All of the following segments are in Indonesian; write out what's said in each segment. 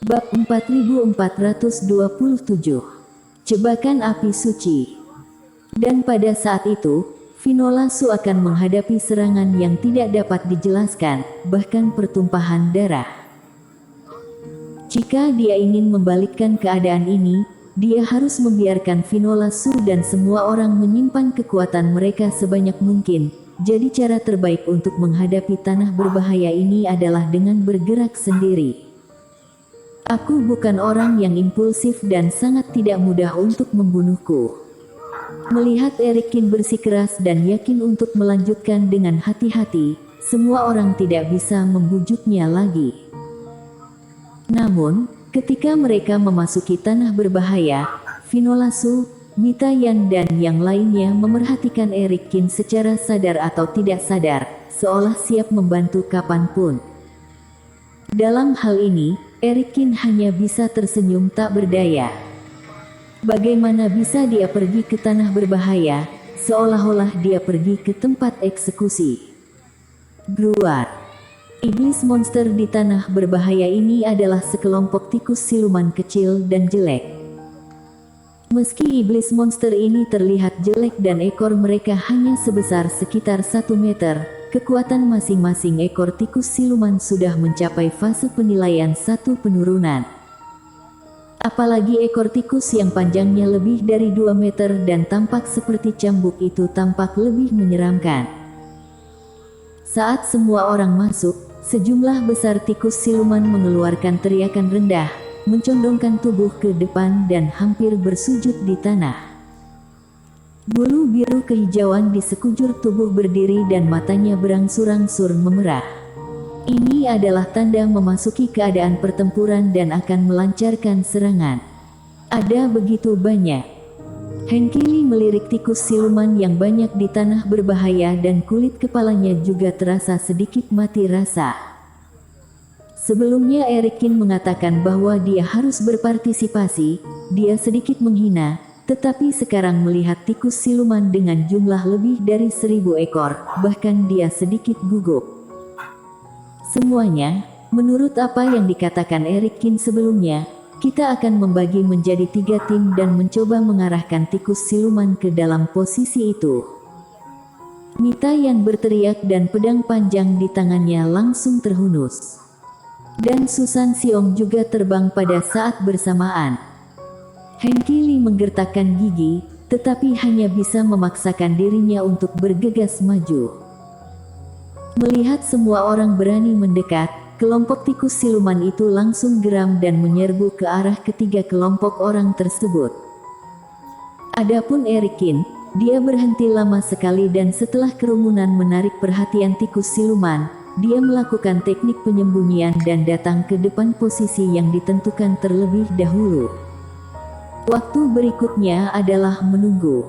Bab 4427. Jebakan api suci. Dan pada saat itu, Finola Su akan menghadapi serangan yang tidak dapat dijelaskan, bahkan pertumpahan darah. Jika dia ingin membalikkan keadaan ini, dia harus membiarkan Finola Su dan semua orang menyimpan kekuatan mereka sebanyak mungkin. Jadi cara terbaik untuk menghadapi tanah berbahaya ini adalah dengan bergerak sendiri. Aku bukan orang yang impulsif dan sangat tidak mudah untuk membunuhku. Melihat Erikin bersikeras dan yakin untuk melanjutkan dengan hati-hati, semua orang tidak bisa membujuknya lagi. Namun, ketika mereka memasuki tanah berbahaya, Finola Su, Mita Yan dan yang lainnya memerhatikan Erikin secara sadar atau tidak sadar, seolah siap membantu kapanpun. Dalam hal ini, Erikin hanya bisa tersenyum tak berdaya. Bagaimana bisa dia pergi ke tanah berbahaya, seolah-olah dia pergi ke tempat eksekusi. Gruar. Iblis monster di tanah berbahaya ini adalah sekelompok tikus siluman kecil dan jelek. Meski iblis monster ini terlihat jelek dan ekor mereka hanya sebesar sekitar 1 meter, kekuatan masing-masing ekor tikus siluman sudah mencapai fase penilaian 1 penurunan. Apalagi ekor tikus yang panjangnya lebih dari 2 meter dan tampak seperti cambuk itu tampak lebih menyeramkan. Saat semua orang masuk, sejumlah besar tikus siluman mengeluarkan teriakan rendah, mencondongkan tubuh ke depan dan hampir bersujud di tanah. Bulu biru kehijauan di sekujur tubuh berdiri dan matanya berangsur-angsur memerah. Ini adalah tanda memasuki keadaan pertempuran dan akan melancarkan serangan. Ada begitu banyak. Henkili melirik tikus siluman yang banyak di tanah berbahaya dan kulit kepalanya juga terasa sedikit mati rasa. Sebelumnya Erikin mengatakan bahwa dia harus berpartisipasi, dia sedikit menghina. Tetapi sekarang melihat tikus siluman dengan jumlah lebih dari 1000 ekor, bahkan dia sedikit gugup. Semuanya, menurut apa yang dikatakan Erikin sebelumnya, kita akan membagi menjadi 3 tim dan mencoba mengarahkan tikus siluman ke dalam posisi itu. Mita yang berteriak dan pedang panjang di tangannya langsung terhunus. Dan Susan Siong juga terbang pada saat bersamaan. Henkili menggertakkan gigi, tetapi hanya bisa memaksakan dirinya untuk bergegas maju. Melihat semua orang berani mendekat, kelompok tikus siluman itu langsung geram dan menyerbu ke arah ketiga kelompok orang tersebut. Adapun Erikin, dia berhenti lama sekali dan setelah kerumunan menarik perhatian tikus siluman, dia melakukan teknik penyembunyian dan datang ke depan posisi yang ditentukan terlebih dahulu. Waktu berikutnya adalah menunggu.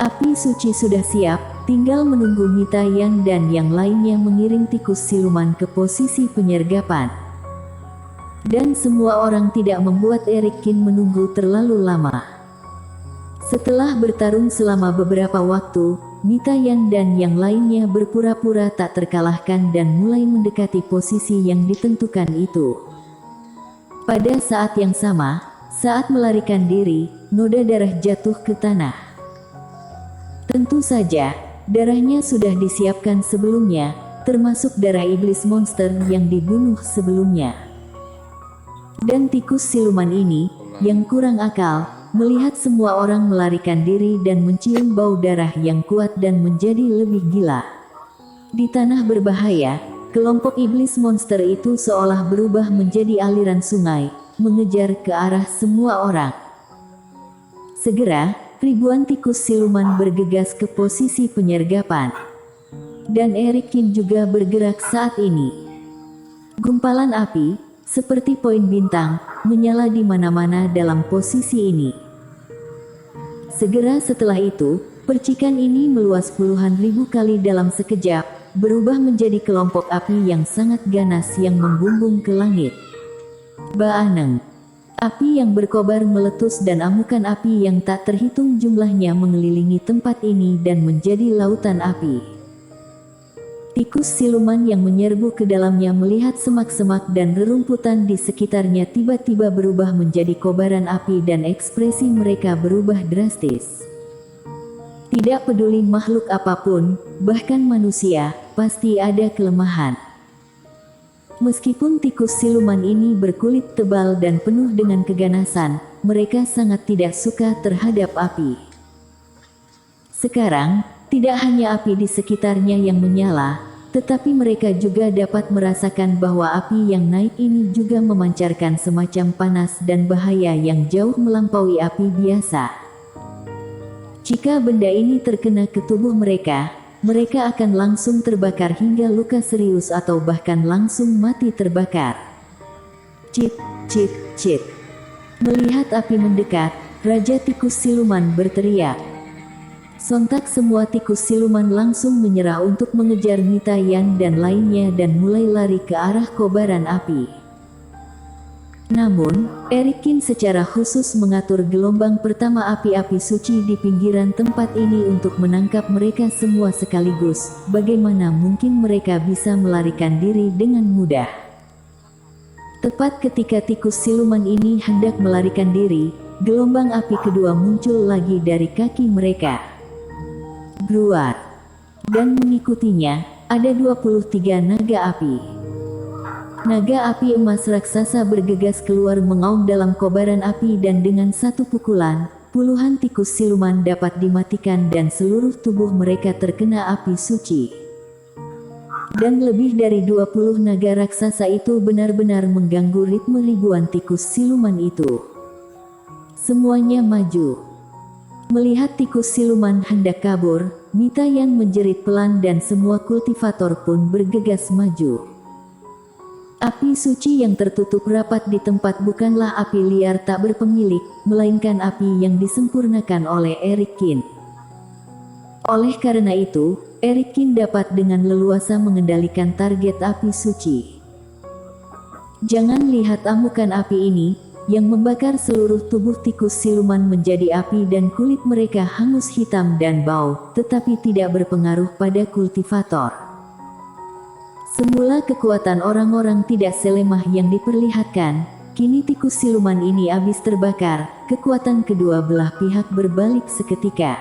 Api suci sudah siap, tinggal menunggu Mita Yan dan yang lainnya mengiring tikus siluman ke posisi penyergapan. Dan semua orang tidak membuat Erikin menunggu terlalu lama. Setelah bertarung selama beberapa waktu, Mita Yan dan yang lainnya berpura-pura tak terkalahkan dan mulai mendekati posisi yang ditentukan itu. Pada saat yang sama, saat melarikan diri, noda darah jatuh ke tanah. Tentu saja, darahnya sudah disiapkan sebelumnya, termasuk darah iblis monster yang dibunuh sebelumnya. Dan tikus siluman ini, yang kurang akal, melihat semua orang melarikan diri dan mencium bau darah yang kuat dan menjadi lebih gila. Di tanah berbahaya, kelompok iblis monster itu seolah berubah menjadi aliran sungai, mengejar ke arah semua orang. Segera, ribuan tikus siluman bergegas ke posisi penyergapan. Dan Erikin juga bergerak saat ini. Gumpalan api, seperti poin bintang, menyala di mana-mana dalam posisi ini. Segera setelah itu, percikan ini meluas puluhan ribu kali dalam sekejap, berubah menjadi kelompok api yang sangat ganas yang membumbung ke langit. Baaneng. Api yang berkobar meletus dan amukan api yang tak terhitung jumlahnya mengelilingi tempat ini dan menjadi lautan api. Tikus siluman yang menyerbu ke dalamnya melihat semak-semak dan rerumputan di sekitarnya tiba-tiba berubah menjadi kobaran api dan ekspresi mereka berubah drastis. Tidak peduli makhluk apapun, bahkan manusia, pasti ada kelemahan. Meskipun tikus siluman ini berkulit tebal dan penuh dengan keganasan, mereka sangat tidak suka terhadap api. Sekarang, tidak hanya api di sekitarnya yang menyala, tetapi mereka juga dapat merasakan bahwa api yang naik ini juga memancarkan semacam panas dan bahaya yang jauh melampaui api biasa. Jika benda ini terkena ke tubuh mereka, mereka akan langsung terbakar hingga luka serius atau bahkan langsung mati terbakar. Cit, cit, cit. Melihat api mendekat, Raja Tikus Siluman berteriak. Sontak semua tikus siluman langsung menyerah untuk mengejar Mita Yan dan lainnya dan mulai lari ke arah kobaran api. Namun, Erikin secara khusus mengatur gelombang pertama api-api suci di pinggiran tempat ini untuk menangkap mereka semua sekaligus. Bagaimana mungkin mereka bisa melarikan diri dengan mudah? Tepat ketika tikus siluman ini hendak melarikan diri, gelombang api kedua muncul lagi dari kaki mereka. Gruar. Dan mengikutinya, ada 23 naga api. Naga api emas raksasa bergegas keluar mengaum dalam kobaran api dan dengan satu pukulan, puluhan tikus siluman dapat dimatikan dan seluruh tubuh mereka terkena api suci. Dan lebih dari 20 naga raksasa itu benar-benar mengganggu ritme ribuan tikus siluman itu. Semuanya maju. Melihat tikus siluman hendak kabur, Mita Yan menjerit pelan dan semua kultivator pun bergegas maju. Api suci yang tertutup rapat di tempat bukanlah api liar tak berpemilik, melainkan api yang disempurnakan oleh Erikin. Oleh karena itu, Erikin dapat dengan leluasa mengendalikan target api suci. Jangan lihat amukan api ini, yang membakar seluruh tubuh tikus siluman menjadi api dan kulit mereka hangus hitam dan bau, tetapi tidak berpengaruh pada kultivator. Semula kekuatan orang-orang tidak selemah yang diperlihatkan, kini tikus siluman ini habis terbakar, kekuatan kedua belah pihak berbalik seketika.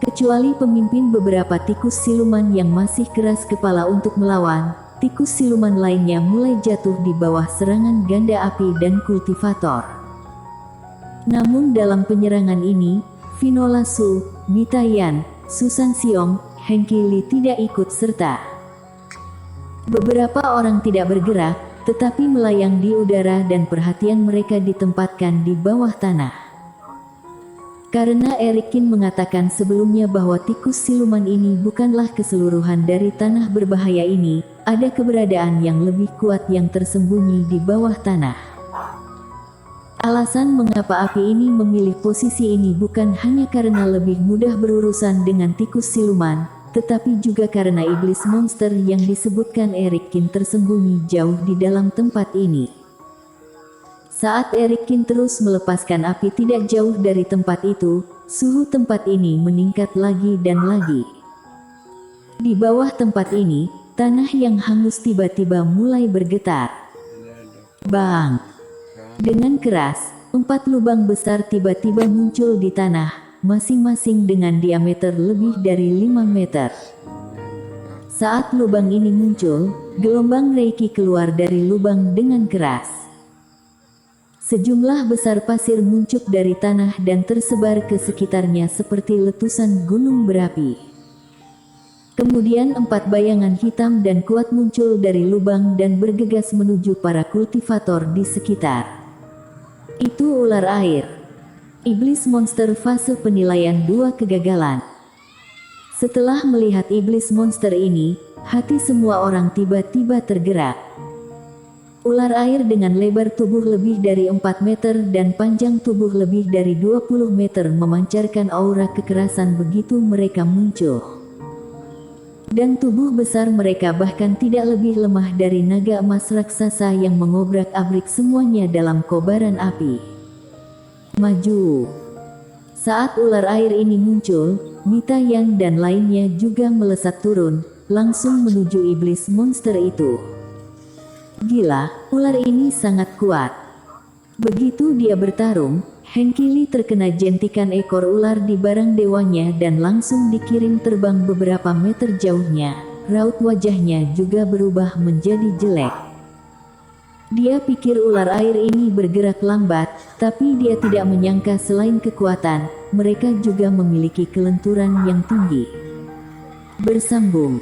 Kecuali pemimpin beberapa tikus siluman yang masih keras kepala untuk melawan, tikus siluman lainnya mulai jatuh di bawah serangan ganda api dan kultivator. Namun dalam penyerangan ini, Vinola Su, Mita Yan, Susan Siong, Hengki Li tidak ikut serta. Beberapa orang tidak bergerak, tetapi melayang di udara dan perhatian mereka ditempatkan di bawah tanah. Karena Erikin mengatakan sebelumnya bahwa tikus siluman ini bukanlah keseluruhan dari tanah berbahaya ini, ada keberadaan yang lebih kuat yang tersembunyi di bawah tanah. Alasan mengapa api ini memilih posisi ini bukan hanya karena lebih mudah berurusan dengan tikus siluman, tetapi juga karena iblis monster yang disebutkan Erikin tersembunyi jauh di dalam tempat ini. Saat Erikin terus melepaskan api tidak jauh dari tempat itu, suhu tempat ini meningkat lagi dan lagi. Di bawah tempat ini, tanah yang hangus tiba-tiba mulai bergetar. Bang! Dengan keras, 4 lubang besar tiba-tiba muncul di tanah, masing-masing dengan diameter lebih dari 5 meter. Saat lubang ini muncul, gelombang Reiki keluar dari lubang dengan keras. Sejumlah besar pasir muncul dari tanah dan tersebar ke sekitarnya seperti letusan gunung berapi. Kemudian 4 bayangan hitam dan kuat muncul dari lubang dan bergegas menuju para kultivator di sekitar. Itu ular air. Iblis monster fase penilaian 2 kegagalan. Setelah melihat iblis monster ini, hati semua orang tiba-tiba tergerak. Ular air dengan lebar tubuh lebih dari 4 meter dan panjang tubuh lebih dari 20 meter memancarkan aura kekerasan begitu mereka muncul. Dan tubuh besar mereka bahkan tidak lebih lemah dari naga emas raksasa yang mengobrak-abrik semuanya dalam kobaran api. Maju! Saat ular air ini muncul, Mita Yan dan lainnya juga melesat turun, langsung menuju iblis monster itu. Gila, ular ini sangat kuat. Begitu dia bertarung, Hengkili terkena jentikan ekor ular di barang dewanya dan langsung dikirim terbang beberapa meter jauhnya. Raut wajahnya juga berubah menjadi jelek. Dia pikir ular air ini bergerak lambat, tapi dia tidak menyangka selain kekuatan, mereka juga memiliki kelenturan yang tinggi. Bersambung.